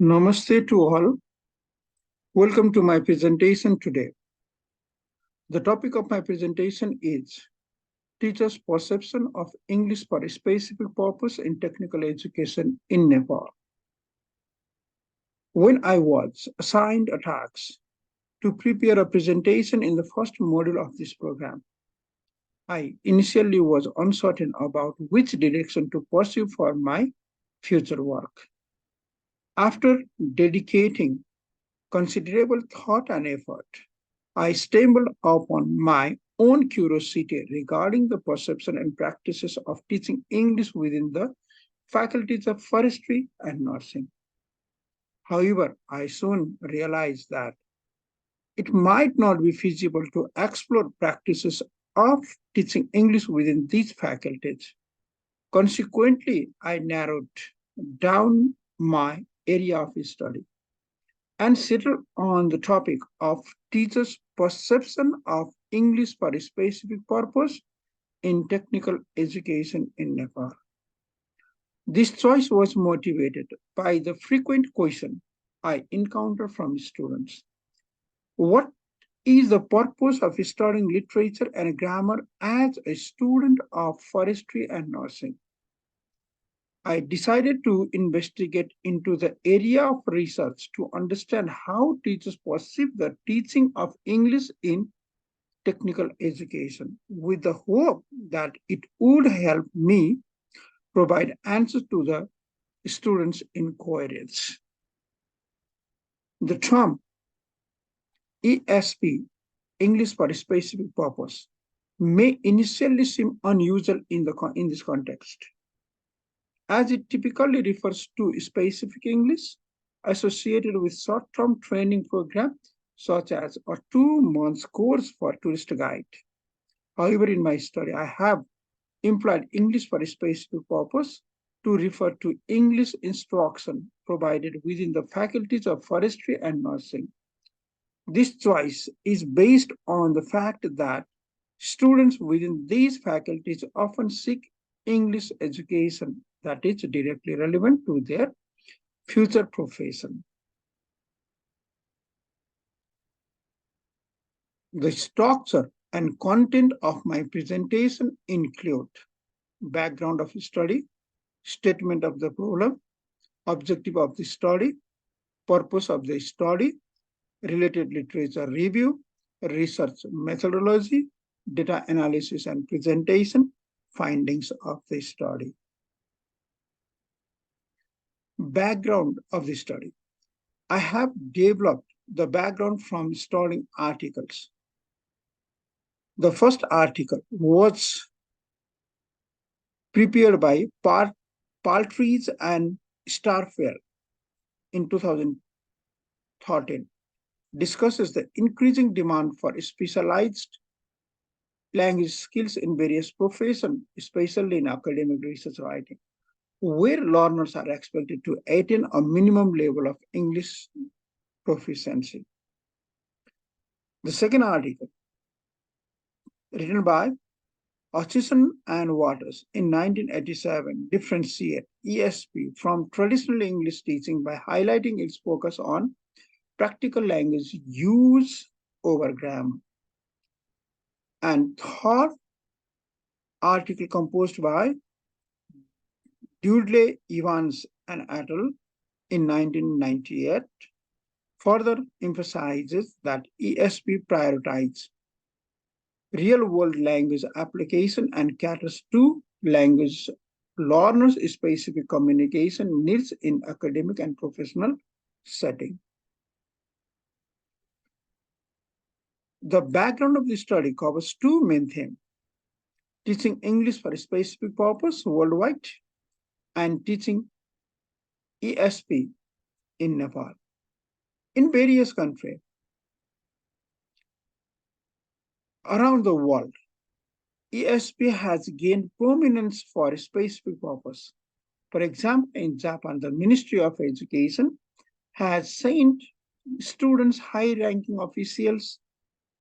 Namaste to all. Welcome to my presentation today. The topic of my presentation is Teachers' Perception of English for a Specific Purpose in Technical Education in Nepal. When I was assigned a task to prepare a presentation in the first module of this program, I initially was uncertain about which direction to pursue for my future work. After dedicating considerable thought and effort, I stumbled upon my own curiosity regarding the perception and practices of teaching English within the faculties of forestry and nursing. However, I soon realized that it might not be feasible to explore practices of teaching English within these faculties. Consequently, I narrowed down my area of study and settled on the topic of teachers' perception of English for a specific purpose in technical education in Nepal. This choice was motivated by the frequent question I encounter from students. What is the purpose of studying literature and grammar as a student of forestry and nursing? I decided to investigate into the area of research to understand how teachers perceive the teaching of English in technical education, with the hope that it would help me provide answers to the students' inquiries. The term ESP, English for a specific purpose, may initially seem unusual in this context, as it typically refers to specific English associated with short-term training programs such as a 2 month course for tourist guide. However, in my study, I have employed English for a specific purpose to refer to English instruction provided within the faculties of forestry and nursing. This choice is based on the fact that students within these faculties often seek English education that is directly relevant to their future profession. The structure and content of my presentation include background of study, statement of the problem, objective of the study, purpose of the study, related literature review, research methodology, data analysis and presentation, findings of the study. Background of the study. I have developed the background from studying articles. The first article was prepared by Paltries and Starfair in 2013, discusses the increasing demand for specialized language skills in various professions, especially in academic research writing, where learners are expected to attain a minimum level of English proficiency. The second article, written by Hutchison and Waters in 1987, differentiate ESP from traditional English teaching by highlighting its focus on practical language use over grammar. And third article, composed by Dudley, Evans, and al. in 1998, further emphasizes that ESP prioritizes real-world language application and caters to language learners' specific communication needs in academic and professional setting. The background of the study covers two main themes: teaching English for a specific purpose worldwide and teaching ESP in Nepal. In various countries around the world, ESP has gained prominence for a specific purpose. For example, in Japan, the Ministry of Education has sent students, high-ranking officials,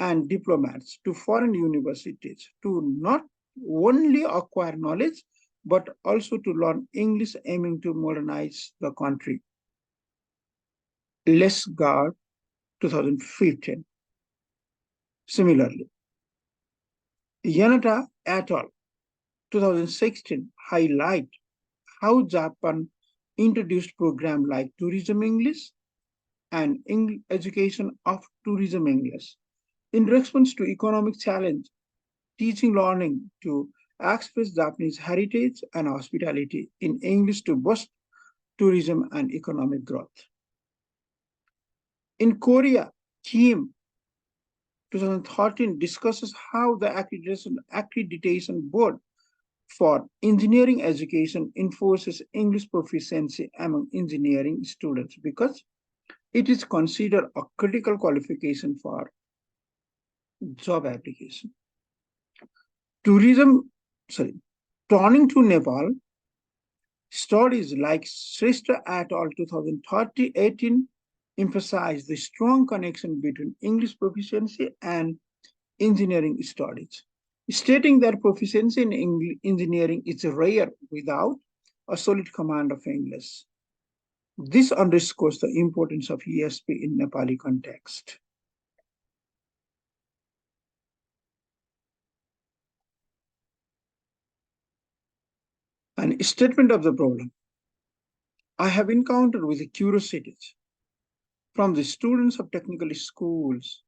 and diplomats to foreign universities to not only acquire knowledge, but also to learn English, aiming to modernize the country. Lesgaard, 2015. Similarly, Yanata et al., 2016, highlight how Japan introduced programs like Tourism English and Education of Tourism English in response to economic challenge, teaching learning to express Japanese heritage and hospitality in English to boost tourism and economic growth. In Korea, Kim 2013 discusses how the accreditation board for engineering education enforces English proficiency among engineering students because it is considered a critical qualification for job application. Tourism, sorry, turning to Nepal, studies like Shrestha et al. 2018 emphasize the strong connection between English proficiency and engineering studies, stating that proficiency in engineering is rare without a solid command of English. This underscores the importance of ESP in Nepali context. An statement of the problem. I have encountered with curiosities from the students of technical schools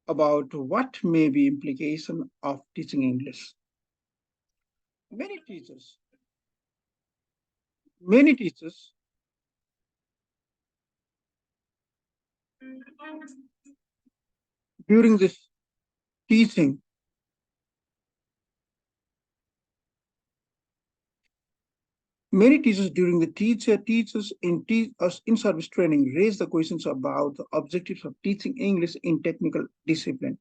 about what may be implication of teaching English. Many teachers, many teachers during this teaching Many teachers during the teachers in service training raise the questions about the objectives of teaching English in technical discipline,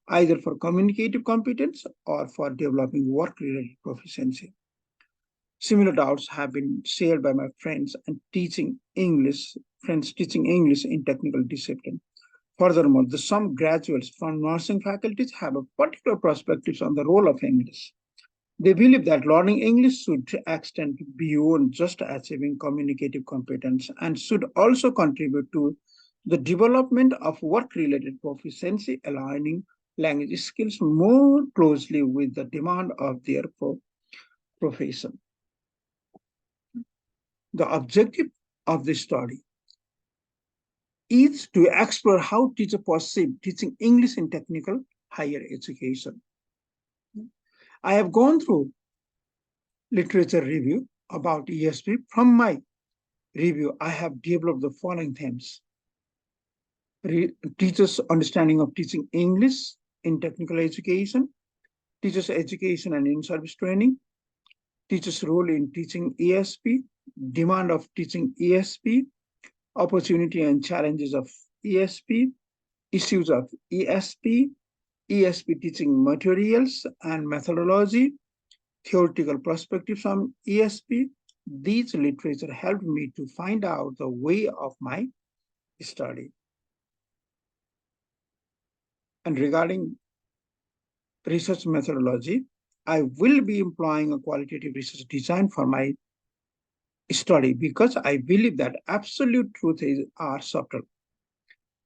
either for communicative competence or for developing work-related proficiency. Similar doubts have been shared by my friends teaching English in technical discipline. Furthermore, some graduates from nursing faculties have a particular perspectives on the role of English. They believe that learning English should extend beyond just achieving communicative competence and should also contribute to the development of work-related proficiency, aligning language skills more closely with the demand of their profession. The objective of this study is to explore how teachers perceive teaching English in technical higher education. I have gone through literature review about ESP. From my review, I have developed the following themes. Teachers' understanding of teaching English in technical education, teachers' education and in-service training, teachers' role in teaching ESP, demand of teaching ESP, opportunity and challenges of ESP, issues of ESP, ESP teaching materials and methodology, theoretical perspectives on ESP. These literature helped me to find out the way of my study. And regarding research methodology, I will be employing a qualitative research design for my study because I believe that absolute truth are subtle.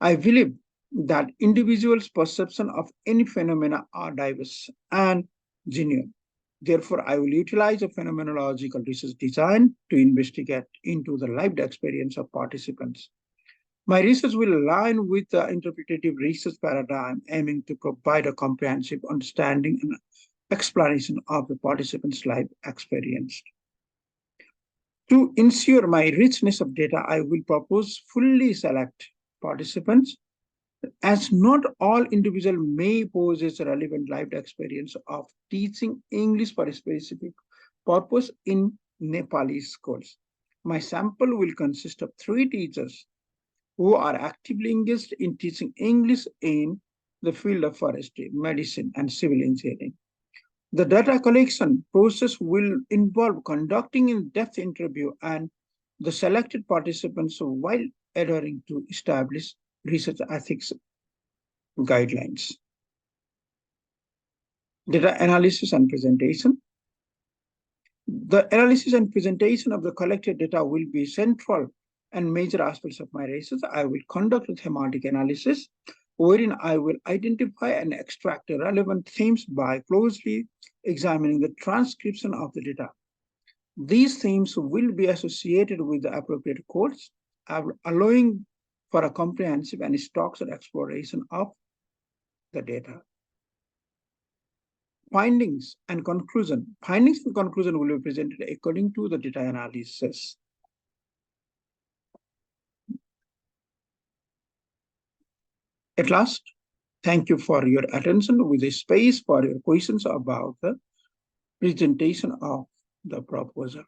I believe that individuals' perception of any phenomena are diverse and genuine. Therefore, I will utilize a phenomenological research design to investigate into the lived experience of participants. My research will align with the interpretative research paradigm, aiming to provide a comprehensive understanding and explanation of the participants' life experience. To ensure my richness of data, I will propose fully select participants, as not all individuals may possess a relevant lived experience of teaching English for a specific purpose in Nepali schools. My sample will consist of 3 teachers who are actively engaged in teaching English in the field of forestry, medicine, and civil engineering. The data collection process will involve conducting in-depth interview and the selected participants while adhering to established research ethics guidelines. Data analysis and presentation. The analysis and presentation of the collected data will be central and major aspects of my research, I will conduct a thematic analysis wherein I will identify and extract the relevant themes by closely examining the transcription of the data. These themes will be associated with the appropriate codes, allowing for a comprehensive and structured exploration of the data. Findings and conclusion. Findings and conclusion will be presented according to the data analysis. At last, thank you for your attention with a space for your questions about the presentation of the proposal.